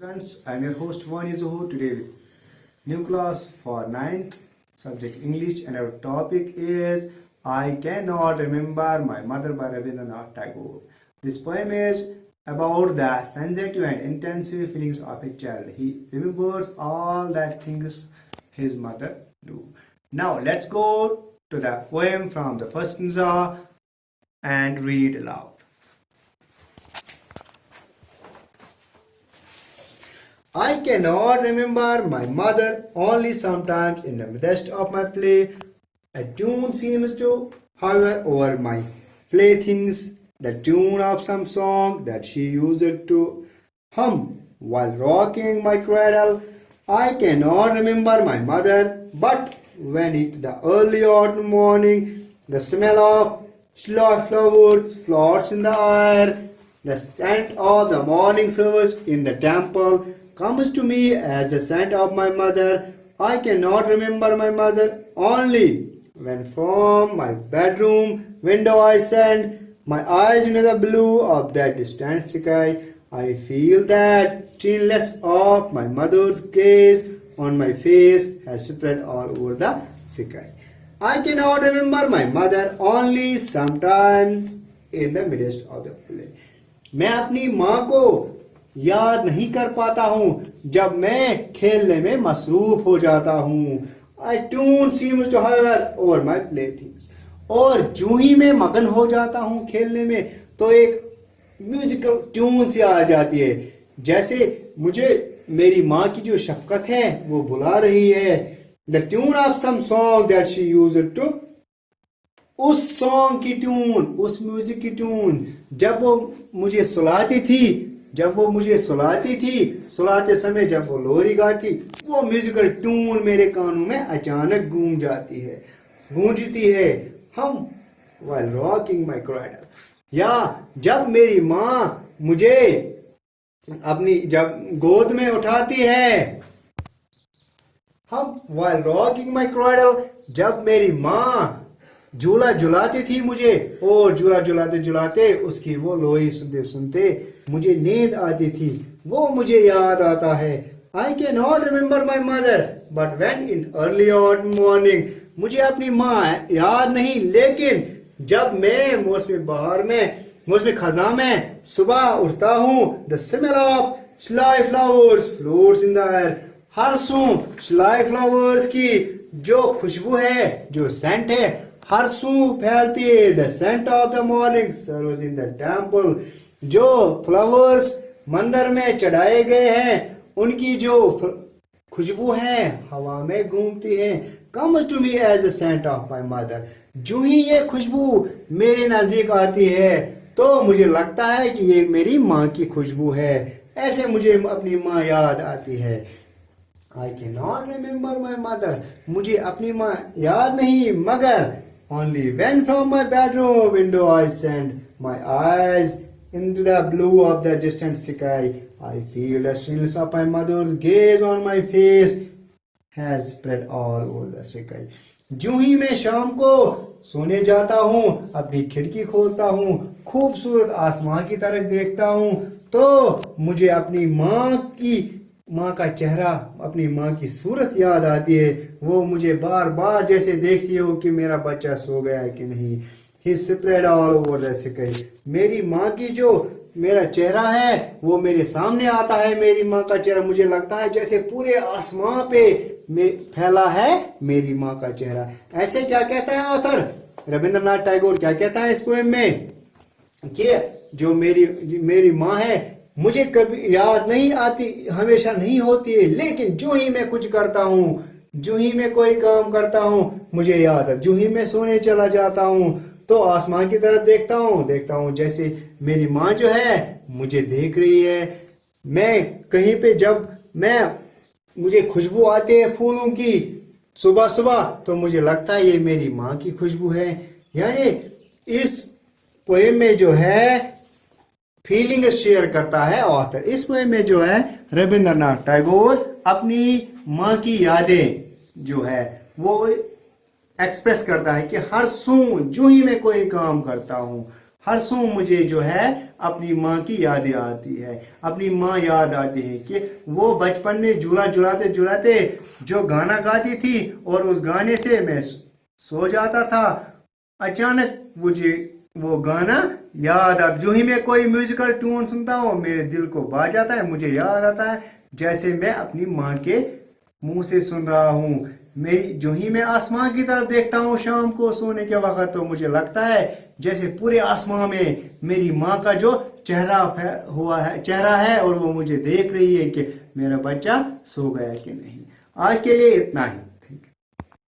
Friends, I'm your host Vani Zuhu today with new class for 9th subject English, and our topic is I Cannot Remember My Mother by Rabindranath Tagore. This poem is about the sensitive and intensive feelings of a child. He remembers all that things his mother do. Now let's go to the poem from the first stanza and read aloud. I cannot remember my mother, only sometimes in the midst of my play. A tune seems to hover over my playthings, the tune of some song that she used to hum while rocking my cradle. I cannot remember my mother, but when it the early autumn morning, the smell of slow flowers floats in the air, the scent of the morning service in the temple comes to me as the scent of my mother. I cannot remember my mother, only when from my bedroom window I send my eyes into the blue of that distant sky. I feel that stillness of my mother's gaze on my face has spread all over the sky. I cannot remember my mother, only sometimes in the midst of the play. मैं अपनी माँ को याद नहीं कर पाता हूँ जब मैं खेलने में मसरूफ हो जाता हूँ. I tune seems to hover over my playthings. और जो ही मैं मगन हो जाता हूँ खेलने में तो एक म्यूजिकल ट्यून सी आ जाती है, जैसे मुझे मेरी माँ की जो शफकत है वो बुला रही है. The tune of some song that she used to, उस सॉन्ग की ट्यून, उस म्यूजिक की ट्यून जब वो मुझे सुलाती थी, सुलाते समय जब वो लोरी गाती, वो म्यूजिकल ट्यून मेरे कानों में अचानक गूंजती है. हम while rocking my cradle, या जब मेरी माँ मुझे अपनी जब गोद में उठाती है. हम while rocking my cradle, जब मेरी माँ झूला झुलाती थी मुझे, और झूला झुलाते झुलाते उसकी वो लोई सुनते सुनते मुझे नींद आती थी, वो मुझे याद आता है. I can not remember my mother, but when in early morning, मुझे अपनी माँ याद नहीं, लेकिन जब मैं मौसम खजा में सुबह उठता हूँ, the smell of sly flowers floats in the air. हर सू स्लाई फ्लावर्स की जो खुशबू है, जो सेंट है, हर सू फैलती है. The scent of the morning serves in the temple, जो फ्लावर्स मंदिर में चढ़ाए गए हैं उनकी जो खुशबू है हवा में घूमती है. Comes to me as the scent of my mother. जो ही ये खुशबू मेरे नजदीक आती है तो मुझे लगता है कि ये मेरी माँ की खुशबू है. ऐसे मुझे अपनी माँ याद आती है. I can not remember my mother, मुझे अपनी माँ याद नहीं, मगर only when from my bedroom window I send my eyes into the blue of the distant sky. I feel the stillness of my mother's gaze on my face has spread all over the sky. जो ही मैं शाम को सोने जाता हूँ, अपनी खिड़की खोलता हूँ, खूबसूरत आसमान की तरफ देखता हूँ, तो मुझे अपनी माँ का चेहरा, अपनी माँ की सूरत याद आती है. वो मुझे बार बार जैसे देखती हो कि मेरा बच्चा सो गया है कि नहीं. He spread all over the sky. मेरी माँ की जो मेरा चेहरा है वो मेरे सामने आता है. मेरी माँ का चेहरा मुझे लगता है जैसे पूरे आसमां पे फैला है मेरी माँ का चेहरा. ऐसे क्या कहता है ऑथर रविंद्रनाथ टैगोर, क्या कहता है इस पोएम में कि जो मेरी माँ है मुझे कभी याद नहीं आती, हमेशा नहीं होती है, लेकिन जो ही मैं कुछ करता हूँ, जो ही मैं कोई काम करता हूँ मुझे याद है. जो ही मैं सोने चला जाता हूँ तो आसमान की तरफ देखता हूँ जैसे मेरी माँ जो है मुझे देख रही है. मैं कहीं पे जब मुझे खुशबू आती है फूलों की सुबह सुबह, तो मुझे लगता है ये मेरी माँ की खुशबू है. यानी इस पोएम में जो है फीलिंग शेयर करता है ऑथर. इस पोएम में जो है रविंद्रनाथ टैगोर अपनी माँ की यादें जो है वो एक्सप्रेस करता है कि हर सू जो ही मैं कोई काम करता हूँ, हर सू मुझे जो है अपनी माँ की यादें आती है, अपनी माँ याद आती है कि वो बचपन में झूला झुलाते झुलाते जो गाना गाती थी और उस गाने से मैं सो जाता था। अचानक मुझे वो गाना याद आता, जो ही मैं कोई म्यूजिकल ट्यून सुनता हूँ मेरे दिल को भा जाता है, मुझे याद आता है जैसे मैं अपनी माँ के मुंह से सुन रहा हूँ। मेरी जो ही मैं आसमान की तरफ देखता हूँ शाम को सोने के वक्त, तो मुझे लगता है जैसे पूरे आसमान में मेरी माँ का जो चेहरा है और वो मुझे देख रही है कि मेरा बच्चा सो गया कि नहीं। आज के लिए इतना ही।